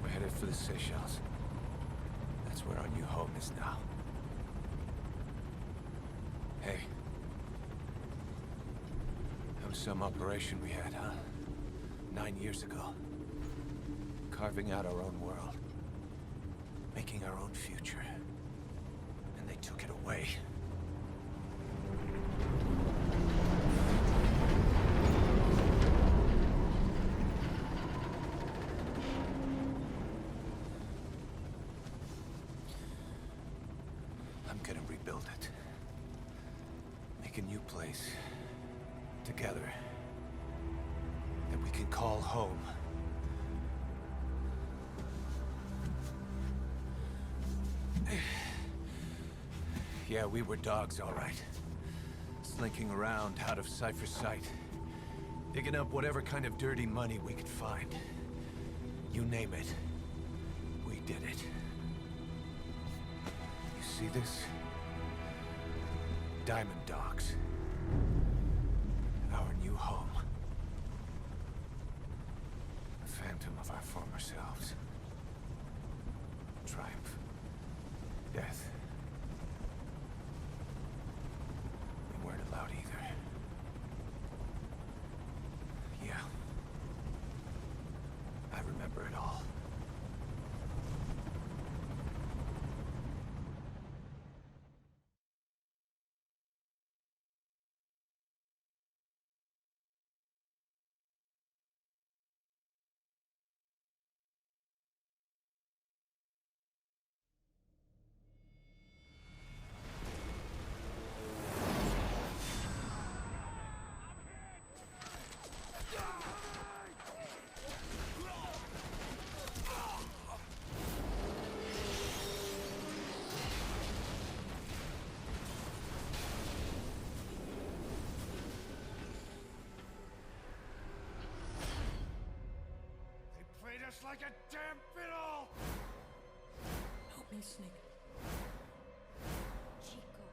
We're headed for the Seychelles. That's where our new home is now. Hey. That was some operation we had, huh? 9 years ago. Carving out our own world. Making our own future. And they took it away. I'm gonna rebuild it. Make a new place. Together. That we can call home. Yeah, we were dogs, all right. Slinking around out of Cypher's sight. Digging up whatever kind of dirty money we could find. You name it. We did it. You see this? Diamond Dogs. Our new home. A phantom of our former selves. Triumph. Death. We weren't allowed either. Yeah. I remember it all. Just like a damn fiddle! Help me, Snake. Chico.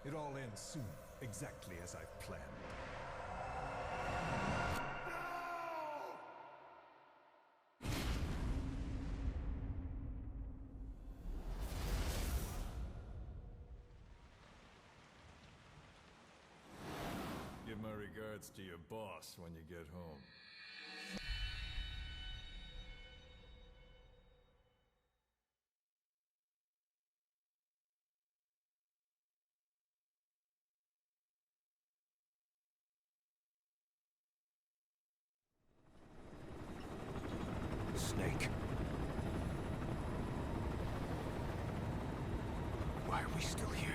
It all ends soon, exactly as I've planned. Give my regards to your boss when you get home. Snake. Why are we still here?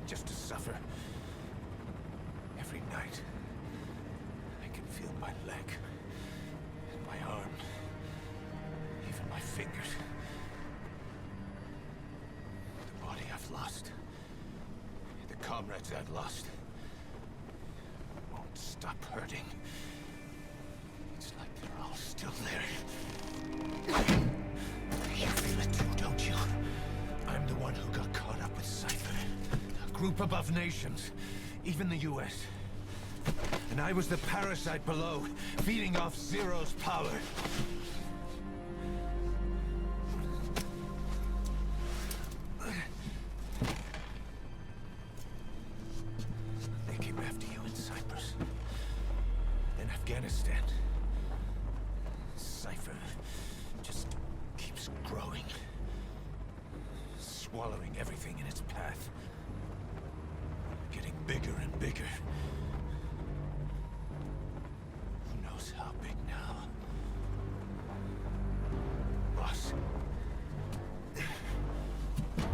Just to suffer. Every night, I can feel my leg, and my arm, even my fingers. The body I've lost, the comrades I've lost, won't stop hurting. It's like they're all still there. You feel it too, don't you? I'm the one who got caught up with Cypher. A group above nations, even the US. And I was the parasite below, feeding off Zero's power. They came after you in Cyprus. Then Afghanistan. Cypher just keeps growing. Swallowing everything in its path. Getting bigger and bigger. Who knows how big now? Boss.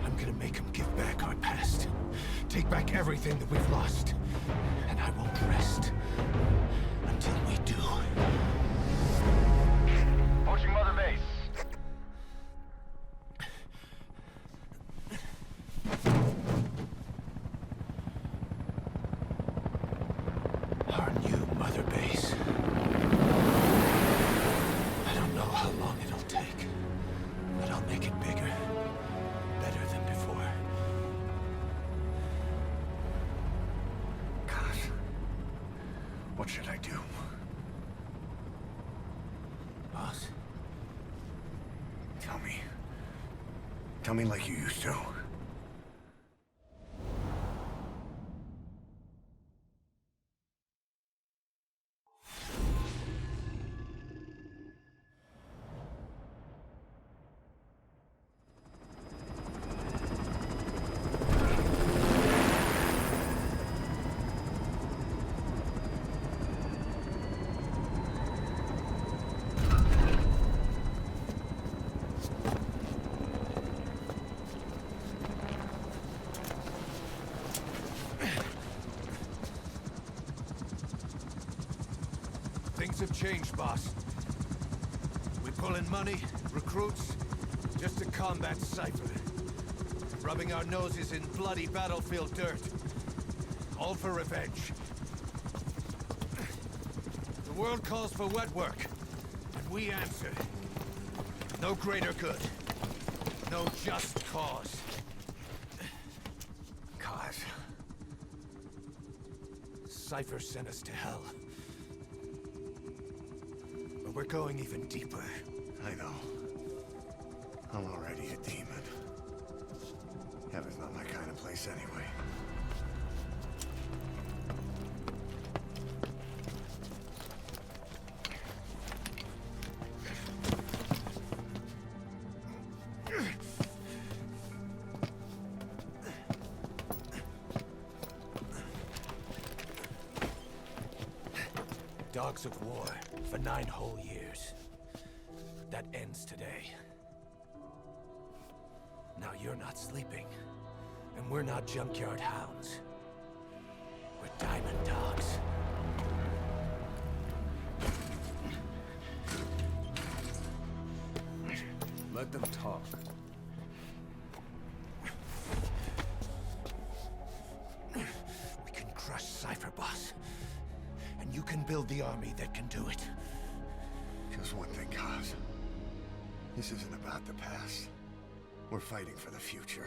I'm gonna make him give back our past. Take back everything that we've lost. And I won't rest until we do. Poaching Mother Make it bigger. Better than before. Gosh. What should I do? Boss? Tell me. Tell me like you used to. Things have changed, boss. We pull in money, recruits, just to combat Cypher. Rubbing our noses in bloody battlefield dirt. All for revenge. The world calls for wet work, and we answer. No greater good. No just cause. Cause. Cypher sent us to hell. But we're going even deeper. I know. I'm already a demon. Heaven's not my kind of place anyway. Dogs of war for 9 whole years. That ends today. Now you're not sleeping, and we're not junkyard hounds. We're diamond dogs. Let them talk. We can crush Cypher, boss. And you can build the army that can do it. Just one thing, Kaz. This isn't about the past. We're fighting for the future.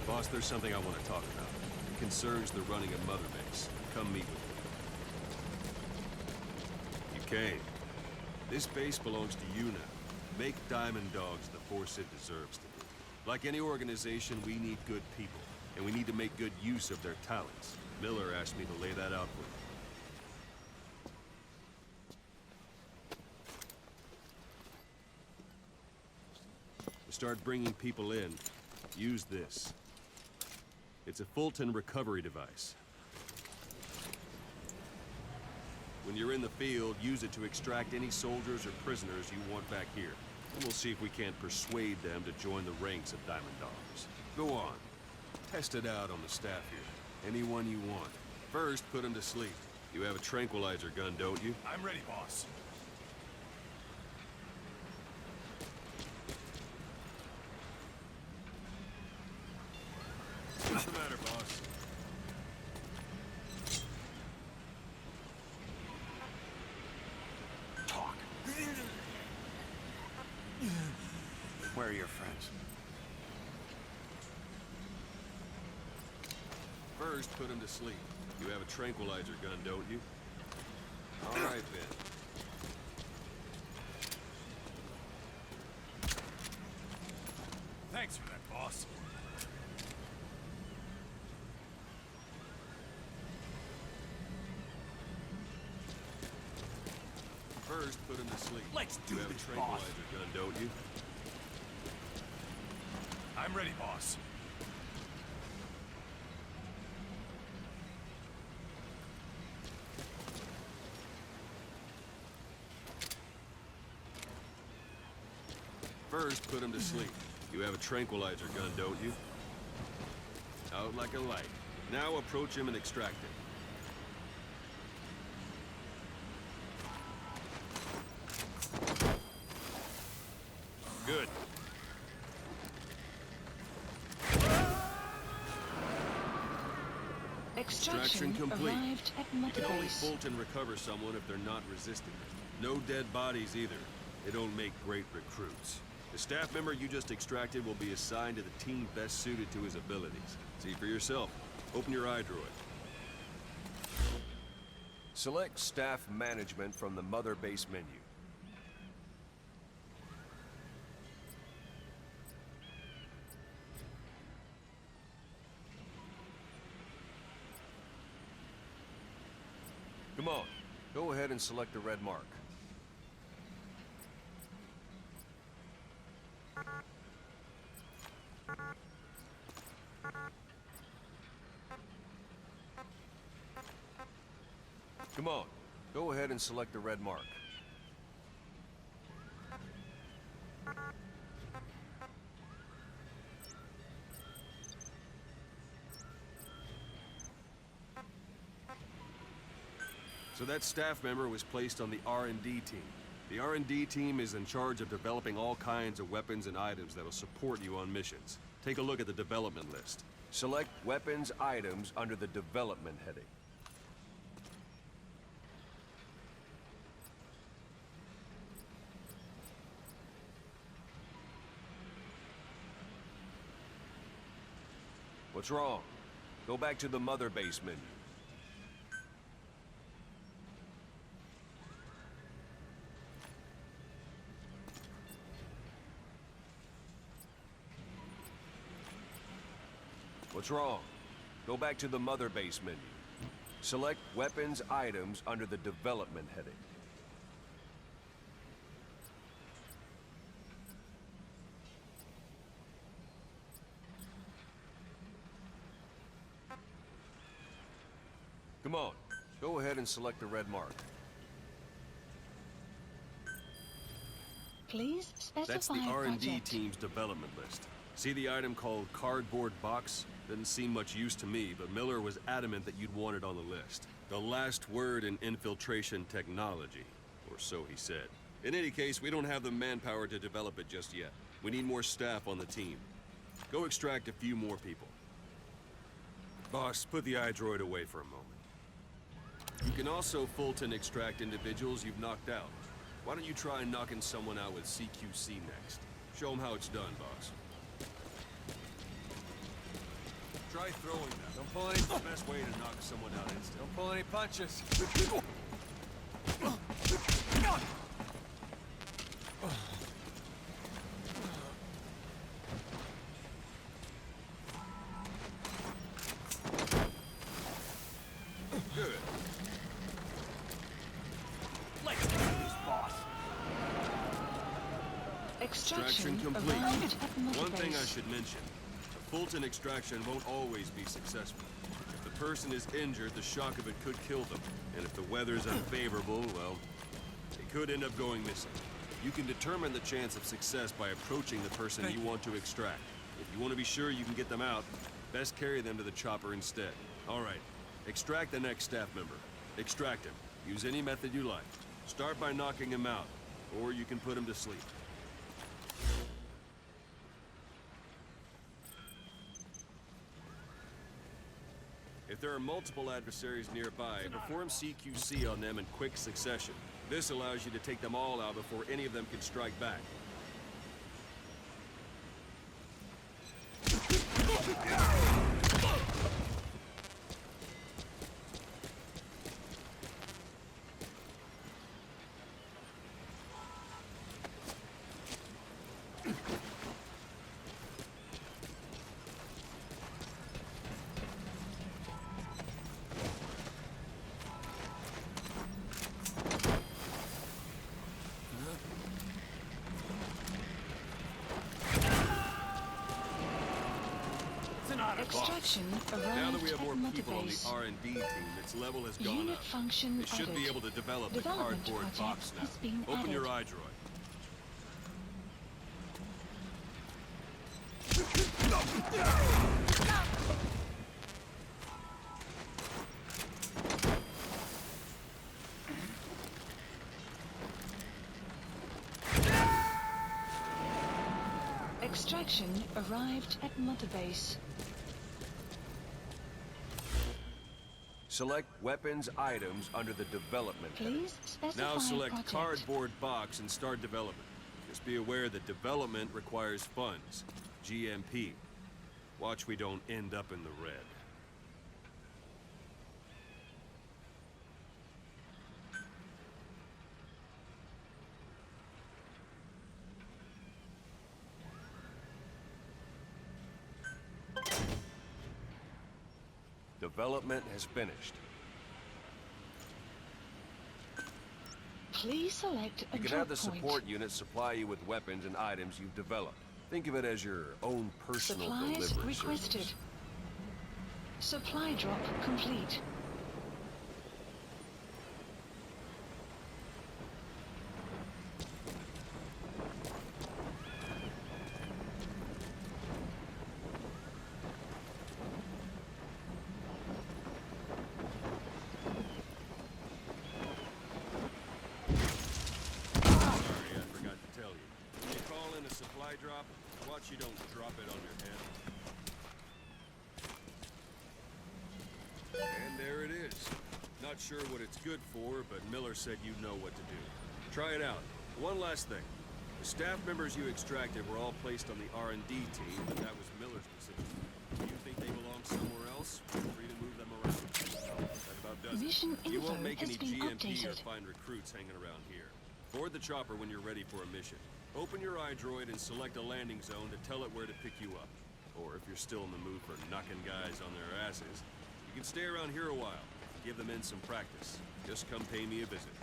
Boss, there's something I want to talk about. It concerns the running of Mother Base. Come meet with me. You came. This base belongs to you now. Make Diamond Dogs the force it deserves to be. Like any organization, we need good people, and we need to make good use of their talents. Miller asked me to lay that out for you. To start bringing people in, use this. It's a Fulton recovery device. When you're in the field, use it to extract any soldiers or prisoners you want back here. And we'll see if we can't persuade them to join the ranks of Diamond Dogs. Go on. Test it out on the staff here. Anyone you want. First, put them to sleep. You have a tranquilizer gun, don't you? I'm ready, boss. What's the matter, boss? Talk. Where are your friends? First, put them to sleep. You have a tranquilizer gun, don't you? All right, then. Thanks for that, boss. First, put him to sleep. Let's do You have this, a tranquilizer gun, don't you? I'm ready, boss. First, put him to sleep. You have a tranquilizer gun, don't you? Out like a light. Now approach him and extract him. Good. Extraction complete. arrived at Mother You can only Base. Fulton recover someone if they're not resisting. No dead bodies either. They don't make great recruits. The staff member you just extracted will be assigned to the team best suited to his abilities. See for yourself. Open your iDroid. Select Staff Management from the Mother Base menu. Come on. Go ahead and select the red mark. Come on. Go ahead and select the red mark. So that staff member was placed on the R&D team. The R&D team is in charge of developing all kinds of weapons and items that'll support you on missions. Take a look at the development list. Select weapons items under the development heading. What's wrong? Go back to the Mother Base menu. What's wrong? Go back to the Mother Base menu. Select weapons items under the development heading. Come on, go ahead and select the red mark. Please specify That's the R&D project. team's development list. See the item called cardboard box? Didn't seem much use to me, but Miller was adamant that you'd want it on the list. The last word in infiltration technology, or so he said. In any case, we don't have the manpower to develop it just yet. We need more staff on the team. Go extract a few more people. Boss, put the iDroid away for a moment. You can also Fulton extract individuals you've knocked out. Why don't you try knocking someone out with CQC next? Show them how it's done, boss. Try throwing that. Don't pull any. The best way to knock someone out instantly. Don't pull any punches. Good. Let's do this, boss. Extraction complete. arrived at Mother One thing I Base. should mention. A Fulton extraction won't always be successful. If the person is injured, the shock of it could kill them. And if the weather's unfavorable, well, they could end up going missing. You can determine the chance of success by approaching the person you want to extract. If you want to be sure you can get them out, best carry them to the chopper instead. All right, extract the next staff member. Extract him. Use any method you like. Start by knocking him out, or you can put him to sleep. If there are multiple adversaries nearby, perform CQC on them in quick succession. This allows you to take them all out before any of them can strike back. Extraction arrived Now that we have more at Mother people on the Base. R&D team, its level has gone Unit up. function They should be added. able to develop the Development cardboard project box now. has been Open your added. iDroid. Extraction arrived at Mother Base. Select weapons items under the development header. Please specify Now select project. cardboard box and start development. Just be aware that development requires funds. GMP. Watch we don't end up in the red. Development has finished. Please select a You can drop have the point. support unit supply you with weapons and items you've developed. Think of it as your own personal Supplies delivery requested. service. Supply drop complete. Sorry, I forgot to tell you. When you call in a supply drop, watch you don't drop it on your head. And there it is. Not sure what it's good for, but Miller said you know what to do. Try it out. One last thing. The staff members you extracted were all placed on the R&D team, but that was Miller's decision. If you think they belong somewhere else, feel free to move them around. That about does it. Mission You info won't make has any been GMP or updated. find recruits hanging around here. Board the chopper when you're ready for a mission. Open your iDroid and select a landing zone to tell it where to pick you up. Or if you're still in the mood for knocking guys on their asses, you can stay around here a while. Give the men some practice. Just come pay me a visit.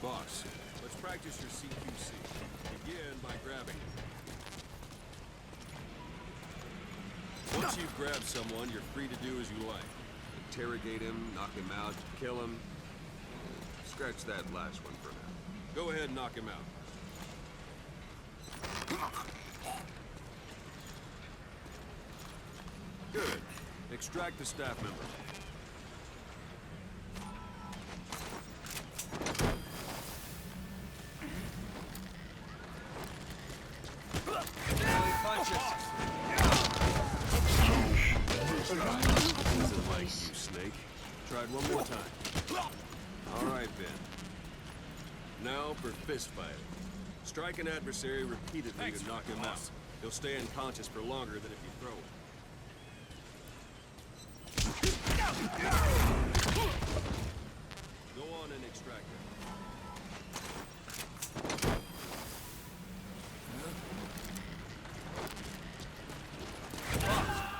Boss, let's practice your CQC. Begin by grabbing him. Once you've grabbed someone, you're free to do as you like. Interrogate him, knock him out, kill him. Scratch that last one for now. Go ahead and knock him out. Good. Extract the staff member. Arrived at Mother Like Base. you, Snake. Tried one more time. All right, Ben. Now for fist fighting. Strike an adversary repeatedly to knock him out. He'll stay unconscious for longer than if you throw him. Go on and extract him.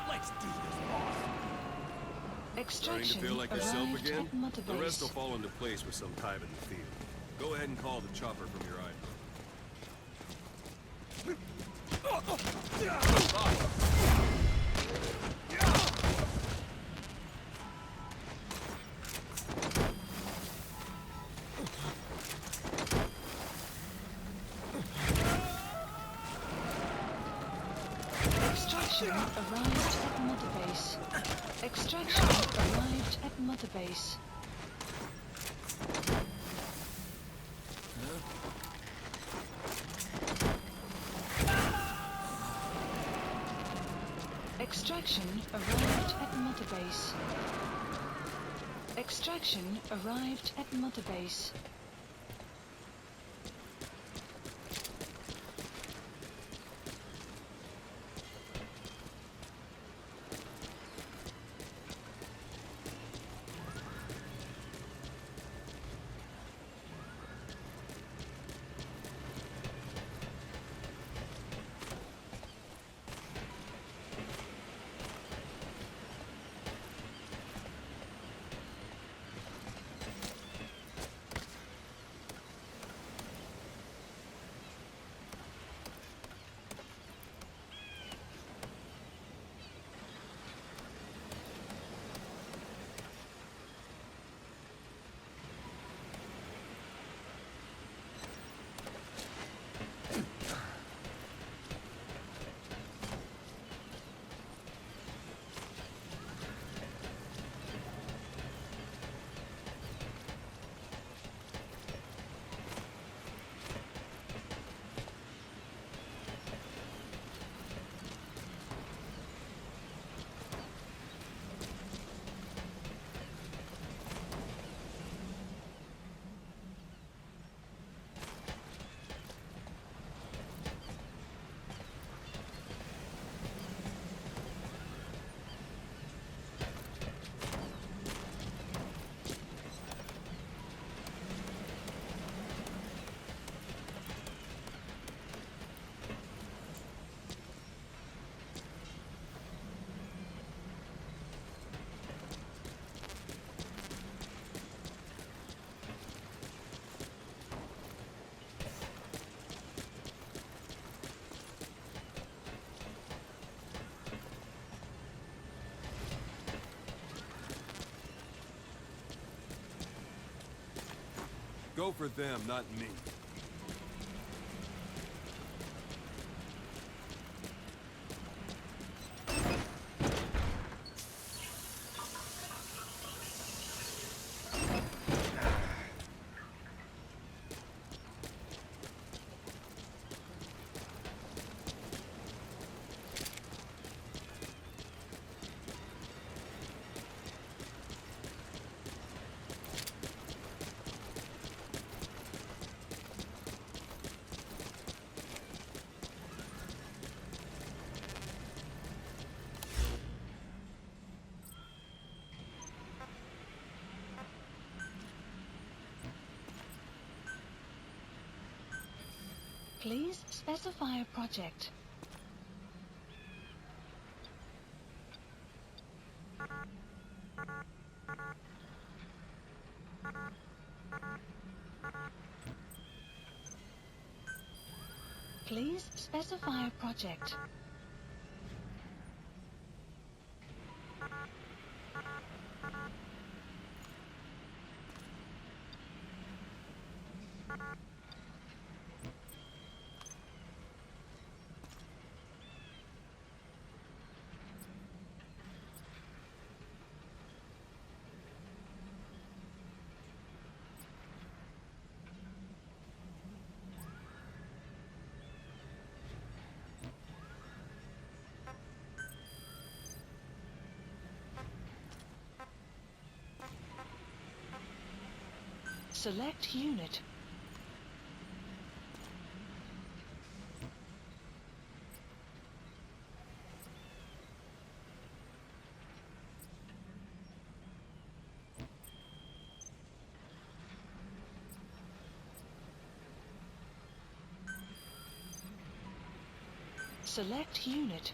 Let's do this, boss. Starting to Extraction feel like yourself arrived again? at Mother The rest Base. will fall into place with some time in the field. Go ahead and call the chopper from your eye. Extraction arrived at Mother Base. Extraction arrived at Mother Base. Extraction arrived at Mother Base. Extraction arrived at Mother Base. Go for them, not me. Please specify a project. Please specify a project. Select unit. Select unit.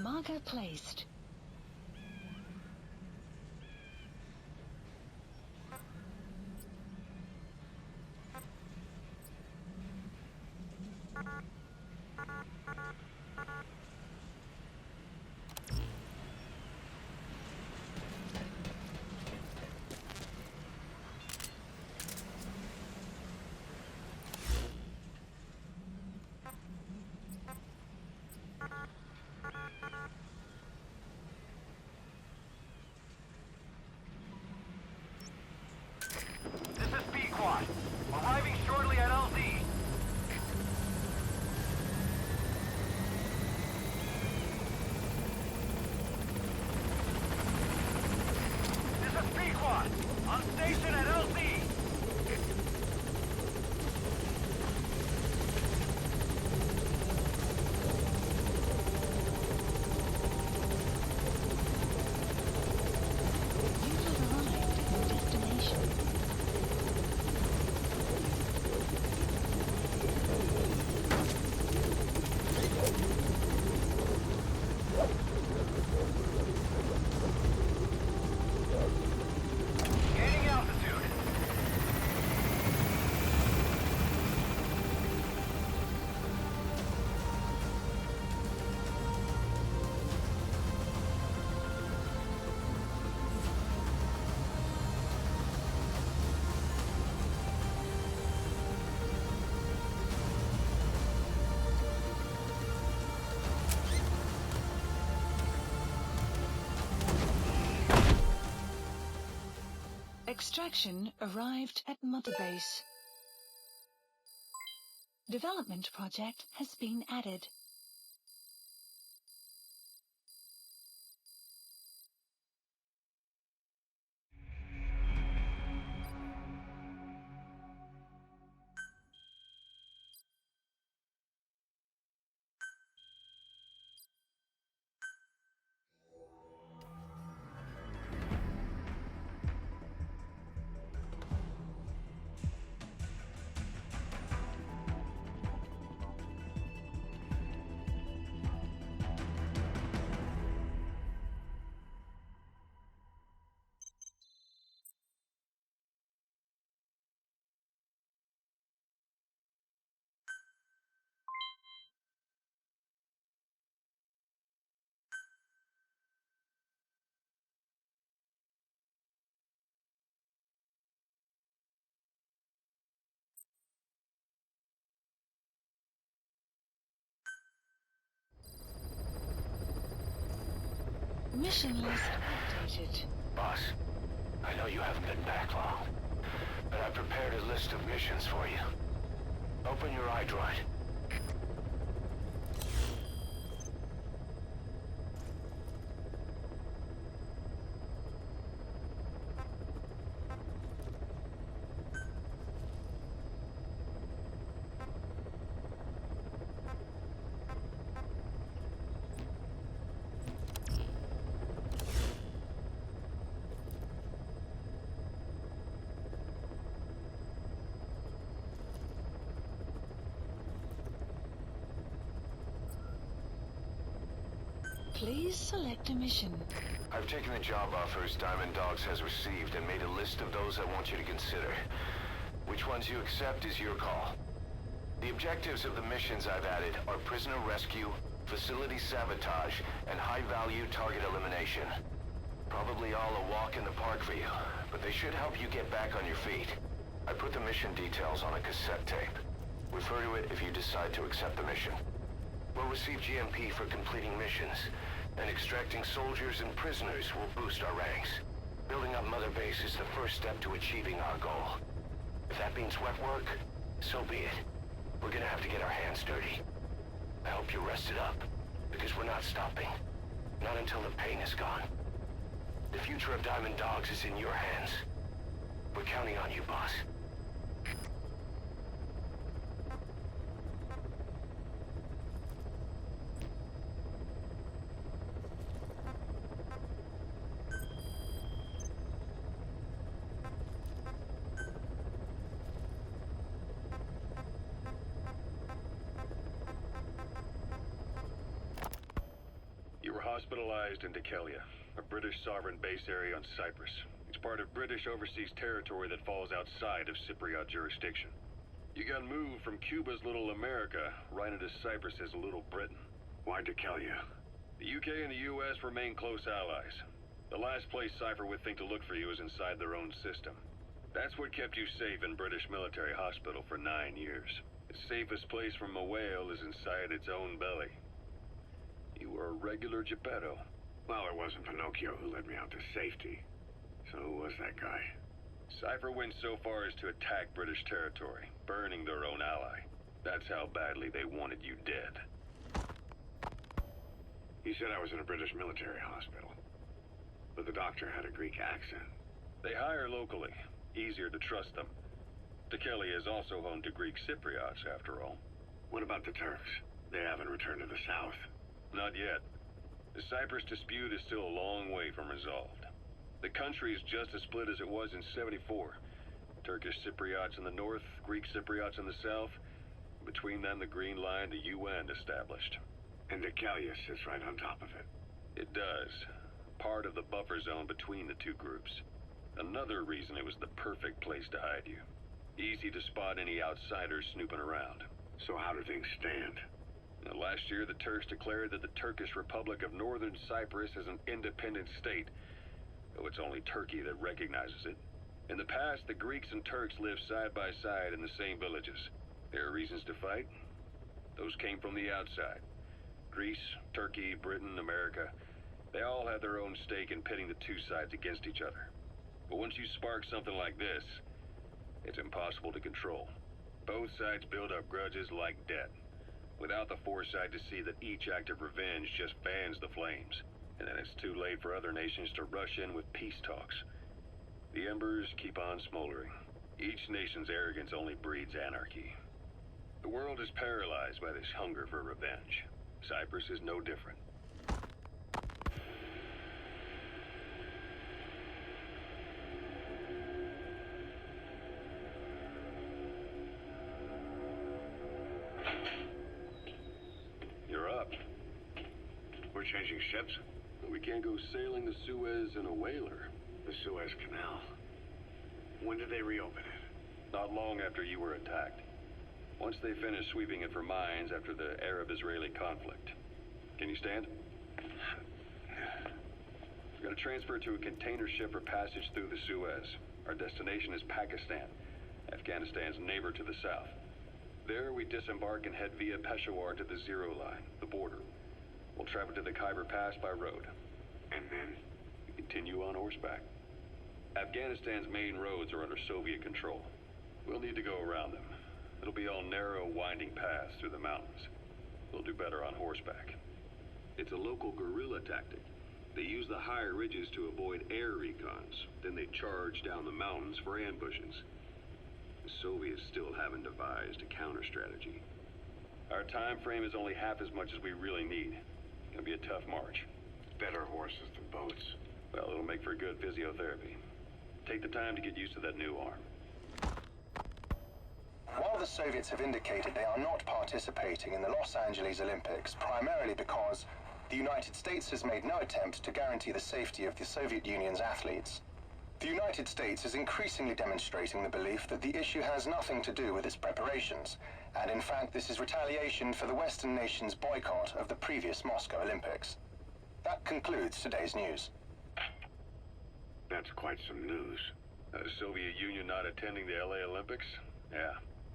Marker placed. Extraction arrived at Mother Base. Development project has been added. Mission list updated. Boss, I know you haven't been back long, but I prepared a list of missions for you. Open your iDroid. Please select a mission. I've taken the job offers Diamond Dogs has received and made a list of those I want you to consider. Which ones you accept is your call. The objectives of the missions I've added are prisoner rescue, facility sabotage, and high-value target elimination. Probably all a walk in the park for you, but they should help you get back on your feet. I put the mission details on a cassette tape. Refer to it if you decide to accept the mission. We'll receive GMP for completing missions, and extracting soldiers and prisoners will boost our ranks. Building up Mother Base is the first step to achieving our goal. If that means wet work, so be it. We're gonna have to get our hands dirty. I hope you're rested up, because we're not stopping. Not until the pain is gone. The future of Diamond Dogs is in your hands. We're counting on you, boss. You were hospitalized in Dikelia, a British sovereign base area on Cyprus. It's part of British overseas territory that falls outside of Cypriot jurisdiction. You got moved from Cuba's Little America right into Cyprus's Little Britain. Why Dikelia? The UK and the US remain close allies. The last place Cypher would think to look for you is inside their own system. That's what kept you safe in British military hospital for 9 years. The safest place from a whale is inside its own belly. You were a regular Geppetto. Well, it wasn't Pinocchio who led me out to safety. So who was that guy? Cypher went so far as to attack British territory, burning their own ally. That's how badly they wanted you dead. He said I was in a British military hospital. But the doctor had a Greek accent. They hire locally. Easier to trust them. Dikelia is also home to Greek Cypriots, after all. What about the Turks? They haven't returned to the south. Not yet. The Cyprus dispute is still a long way from resolved. The country is just as split as it was in '74. Turkish Cypriots in the north, Greek Cypriots in the south. Between them, the Green Line, the UN established. And Dikelia sits right on top of it. It does. Part of the buffer zone between the two groups. Another reason it was the perfect place to hide you. Easy to spot any outsiders snooping around. So how do things stand? Now, last year, the Turks declared that the Turkish Republic of Northern Cyprus is an independent state, though it's only Turkey that recognizes it. In the past, the Greeks and Turks lived side by side in the same villages. There are reasons to fight. Those came from the outside. Greece, Turkey, Britain, America, they all had their own stake in pitting the two sides against each other. But once you spark something like this, it's impossible to control. Both sides build up grudges like debt, without the foresight to see that each act of revenge just fans the flames. And then it's too late for other nations to rush in with peace talks. The embers keep on smoldering. Each nation's arrogance only breeds anarchy. The world is paralyzed by this hunger for revenge. Cyprus is no different. You're up. We're changing ships? We can't go sailing the Suez in a whaler. The Suez Canal. When did they reopen it? Not long after you were attacked. Once they finished sweeping it for mines after the Arab-Israeli conflict. Can you stand? We're gonna transfer it to a container ship for passage through the Suez. Our destination is Pakistan, Afghanistan's neighbor to the south. There we disembark and head via Peshawar to the Zero Line, the border. We'll travel to the Khyber Pass by road. And then? We continue on horseback. Afghanistan's main roads are under Soviet control. We'll need to go around them. It'll be all narrow, winding paths through the mountains. We'll do better on horseback. It's a local guerrilla tactic. They use the higher ridges to avoid air recons. Then they charge down the mountains for ambushes. The Soviets still haven't devised a counter strategy. Our time frame is only half as much as we really need. It's gonna be a tough march. Better horses than boats. Well, it'll make for good physiotherapy. Take the time to get used to that new arm. While the Soviets have indicated they are not participating in the Los Angeles Olympics, primarily because the United States has made no attempt to guarantee the safety of the Soviet Union's athletes, the United States is increasingly demonstrating the belief that the issue has nothing to do with its preparations, and in fact this is retaliation for the Western nations' boycott of the previous Moscow Olympics. That concludes today's news. That's quite some news. The Soviet Union not attending the LA Olympics? Yeah.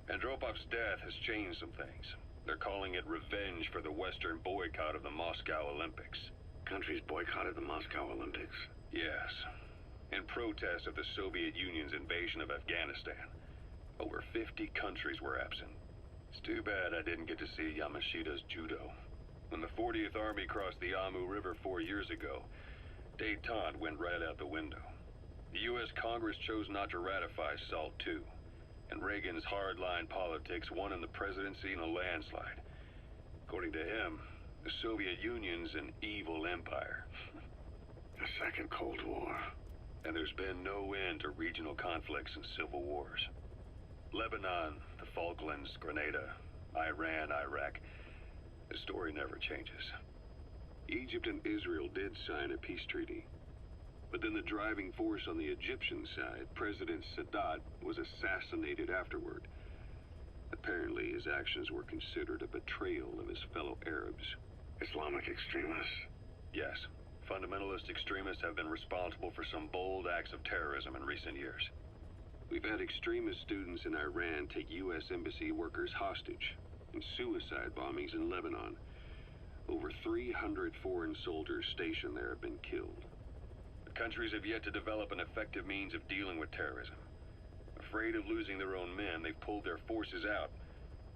Andropov's death has changed some things. They're calling it revenge for the Western boycott of the Moscow Olympics. Countries boycotted the Moscow Olympics. Yes. In protest of the Soviet Union's invasion of Afghanistan. Over 50 countries were absent. It's too bad I didn't get to see Yamashita's judo. When the 40th Army crossed the Amu River 4 years ago, détente went right out the window. The U.S. Congress chose not to ratify SALT II, and Reagan's hardline politics won in the presidency in a landslide. According to him, the Soviet Union's an evil empire. The Second Cold War. And there's been no end to regional conflicts and civil wars. Lebanon, the Falklands, Grenada, Iran, Iraq. The story never changes. Egypt and Israel did sign a peace treaty. But then the driving force on the Egyptian side, President Sadat, was assassinated afterward. Apparently, his actions were considered a betrayal of his fellow Arabs. Islamic extremists? Yes. Fundamentalist extremists have been responsible for some bold acts of terrorism in recent years. We've had extremist students in Iran take U.S. embassy workers hostage, and suicide bombings in Lebanon. Over 300 foreign soldiers stationed there have been killed. The countries have yet to develop an effective means of dealing with terrorism. Afraid of losing their own men, they've pulled their forces out,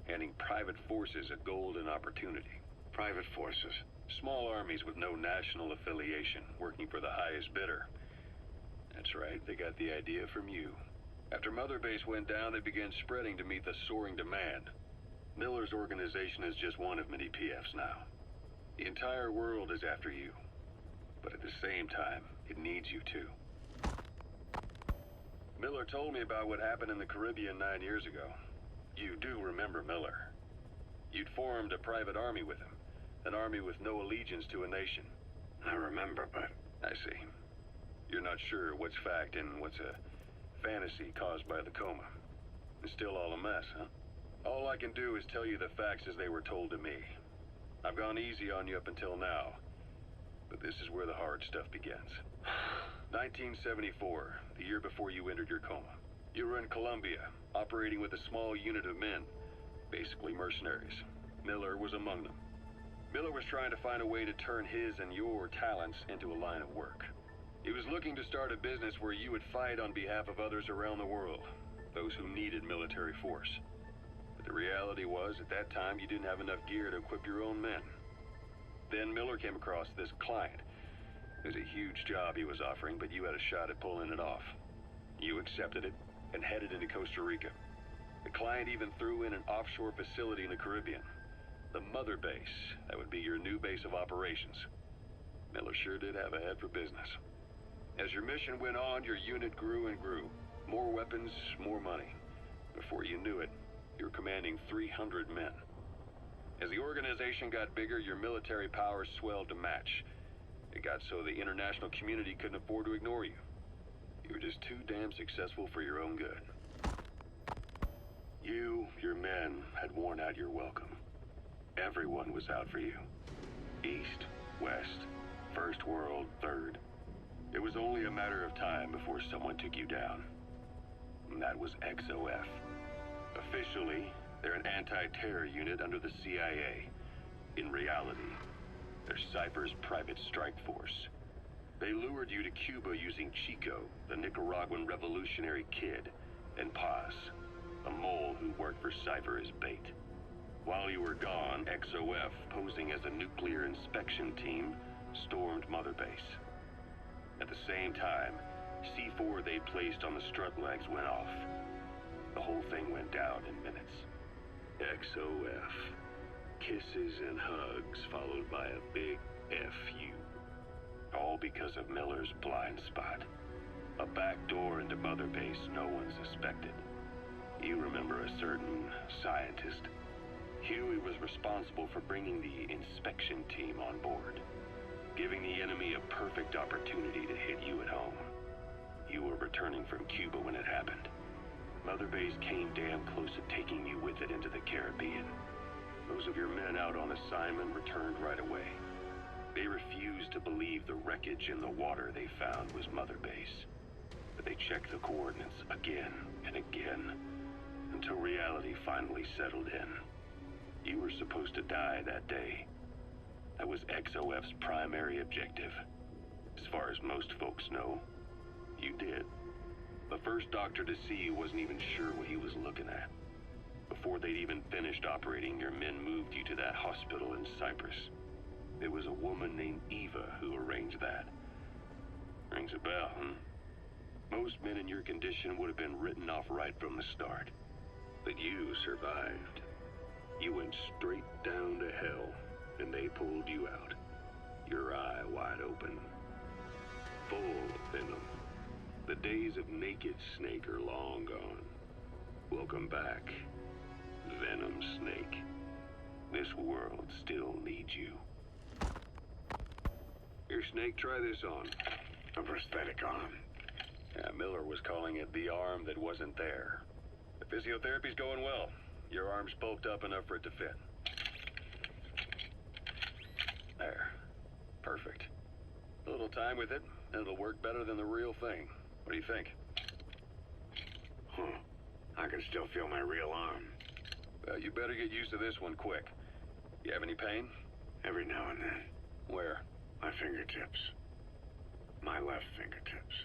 handing private forces a golden opportunity. Private forces? Small armies with no national affiliation, working for the highest bidder. That's right, they got the idea from you. After Mother Base went down, they began spreading to meet the soaring demand. Miller's organization is just one of many PFs now. The entire world is after you. But at the same time, it needs you too. Miller told me about what happened in the Caribbean 9 years ago. You do remember Miller. You'd formed a private army with him. An army with no allegiance to a nation. I remember, but... I see. You're not sure what's fact and what's a fantasy caused by the coma. It's still all a mess, huh? All I can do is tell you the facts as they were told to me. I've gone easy on you up until now, but this is where the hard stuff begins. 1974, the year before you entered your coma. You were in Colombia, operating with a small unit of men, basically mercenaries. Miller was among them. Miller was trying to find a way to turn his and your talents into a line of work. He was looking to start a business where you would fight on behalf of others around the world, those who needed military force. But the reality was, at that time, you didn't have enough gear to equip your own men. Then Miller came across this client. It was a huge job he was offering, but you had a shot at pulling it off. You accepted it and headed into Costa Rica. The client even threw in an offshore facility in the Caribbean. The Mother Base, that would be your new base of operations. Miller sure did have a head for business. As your mission went on, your unit grew and grew. More weapons, more money. Before you knew it, you were commanding 300 men. As the organization got bigger, your military powers swelled to match. It got so the international community couldn't afford to ignore you. You were just too damn successful for your own good. You, your men, had worn out your welcome. Everyone was out for you. East, West, First World, Third. It was only a matter of time before someone took you down. And that was XOF. Officially, they're an anti-terror unit under the CIA. In reality, they're Cypher's private strike force. They lured you to Cuba using Chico, the Nicaraguan revolutionary kid, and Paz, a mole who worked for Cypher as bait. While you were gone, XOF, posing as a nuclear inspection team, stormed Mother Base. At the same time, C4 they placed on the strut legs went off. The whole thing went down in minutes. XOF. Kisses and hugs followed by a big FU. All because of Miller's blind spot. A back door into Mother Base no one suspected. You remember a certain scientist. Huey was responsible for bringing the inspection team on board, giving the enemy a perfect opportunity to hit you at home. You were returning from Cuba when it happened. Mother Base came damn close to taking you with it into the Caribbean. Those of your men out on assignment returned right away. They refused to believe the wreckage in the water they found was Mother Base. But they checked the coordinates again and again, until reality finally settled in. You were supposed to die that day. That was XOF's primary objective. As far as most folks know, you did. The first doctor to see you wasn't even sure what he was looking at. Before they'd even finished operating, your men moved you to that hospital in Cyprus. It was a woman named Eva who arranged that. Rings a bell, huh? Most men in your condition would have been written off right from the start. But you survived. You went straight down to hell, and they pulled you out. Your eye wide open. Full of venom. The days of Naked Snake are long gone. Welcome back, Venom Snake. This world still needs you. Here, Snake, try this on. A prosthetic arm. Yeah, Miller was calling it the arm that wasn't there. The physiotherapy's going well. Your arm's bulked up enough for it to fit. There. Perfect. A little time with it, and it'll work better than the real thing. What do you think? I can still feel my real arm. Well, you better get used to this one quick. You have any pain? Every now and then. Where? My fingertips. My left fingertips.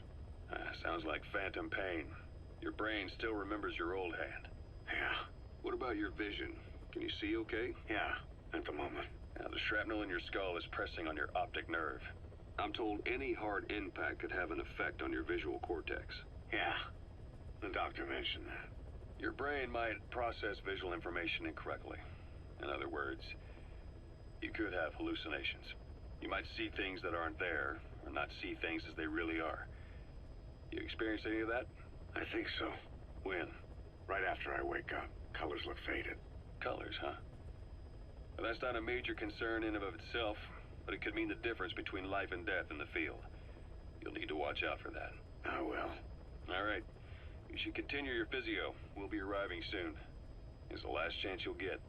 Sounds like phantom pain. Your brain still remembers your old hand. Yeah. What about your vision? Can you see okay? Yeah, at the moment. Now, the shrapnel in your skull is pressing on your optic nerve. I'm told any hard impact could have an effect on your visual cortex. Yeah. The doctor mentioned that. Your brain might process visual information incorrectly. In other words, you could have hallucinations. You might see things that aren't there, or not see things as they really are. You experience any of that? I think so. When? Right after I wake up. Colors look faded. Colors, huh? Well, that's not a major concern in and of itself, but it could mean the difference between life and death in the field. You'll need to watch out for that. I will. All right. You should continue your physio. We'll be arriving soon. It's the last chance you'll get.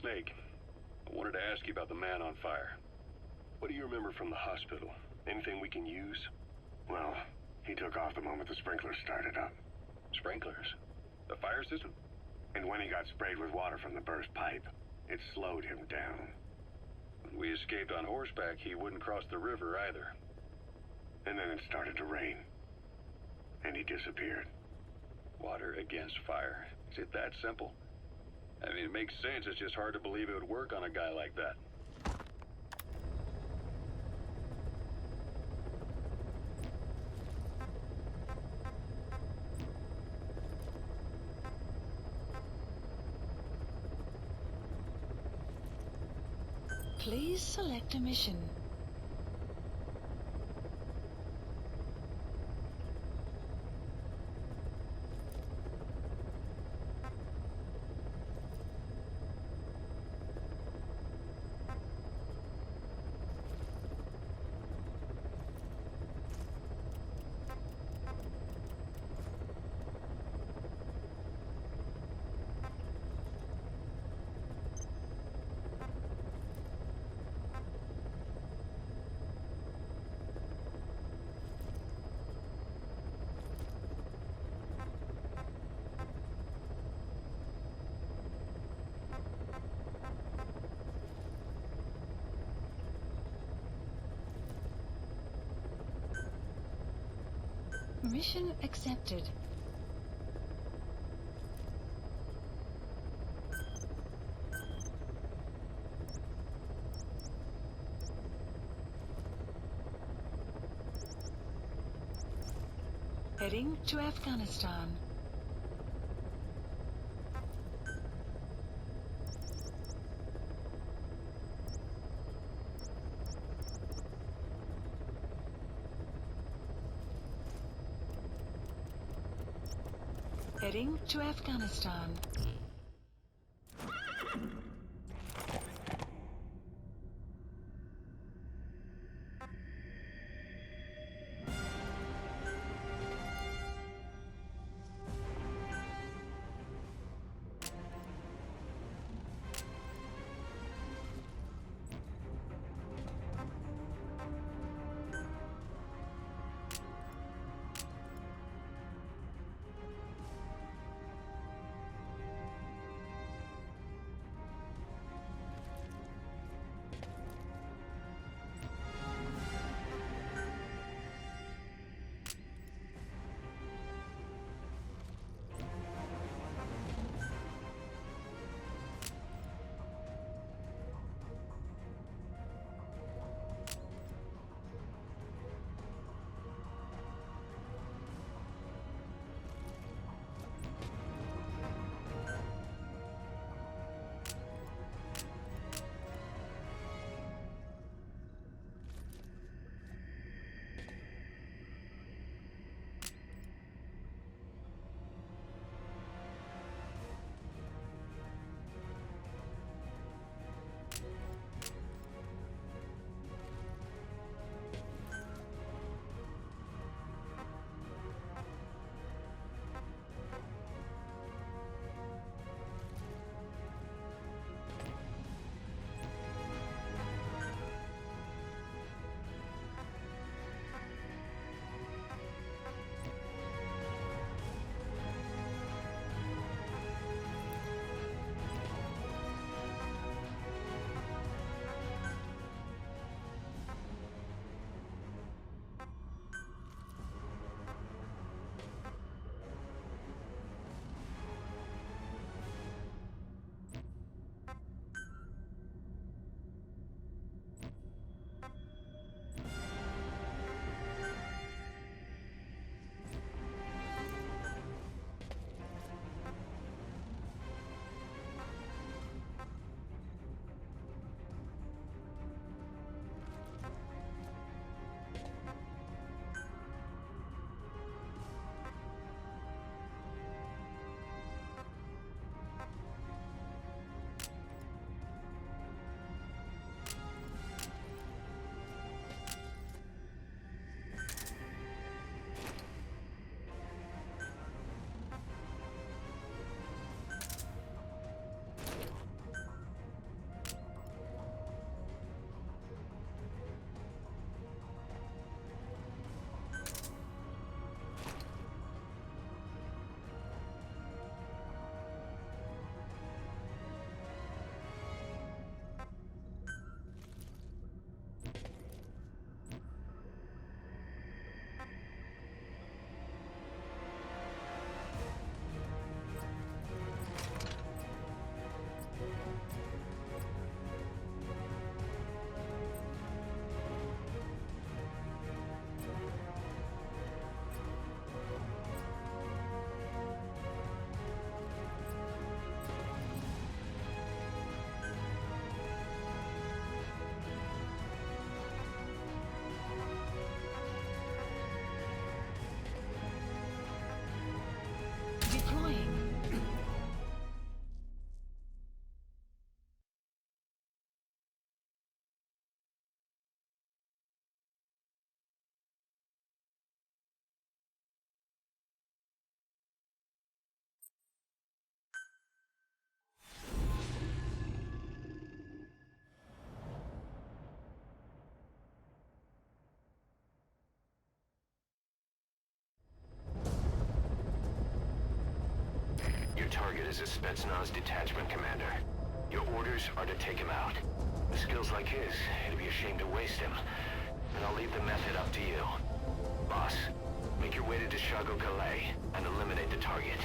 Snake. I wanted to ask you about the man on fire. What do you remember from the hospital? Anything we can use? Well, he took off the moment the sprinklers started up. Sprinklers? The fire system? And when he got sprayed with water from the burst pipe, it slowed him down. When we escaped on horseback, he wouldn't cross the river either. And then it started to rain. And he disappeared. Water against fire. Is it that simple? I mean, it makes sense. It's just hard to believe it would work on a guy like that. Please select a mission. Mission accepted. Heading to Afghanistan. Heading to Afghanistan. is a Spetsnaz detachment commander. Your orders are to take him out. With skills like his, it'd be a shame to waste him. And I'll leave the method up to you. Boss, make your way to Deshago Calais and eliminate the target.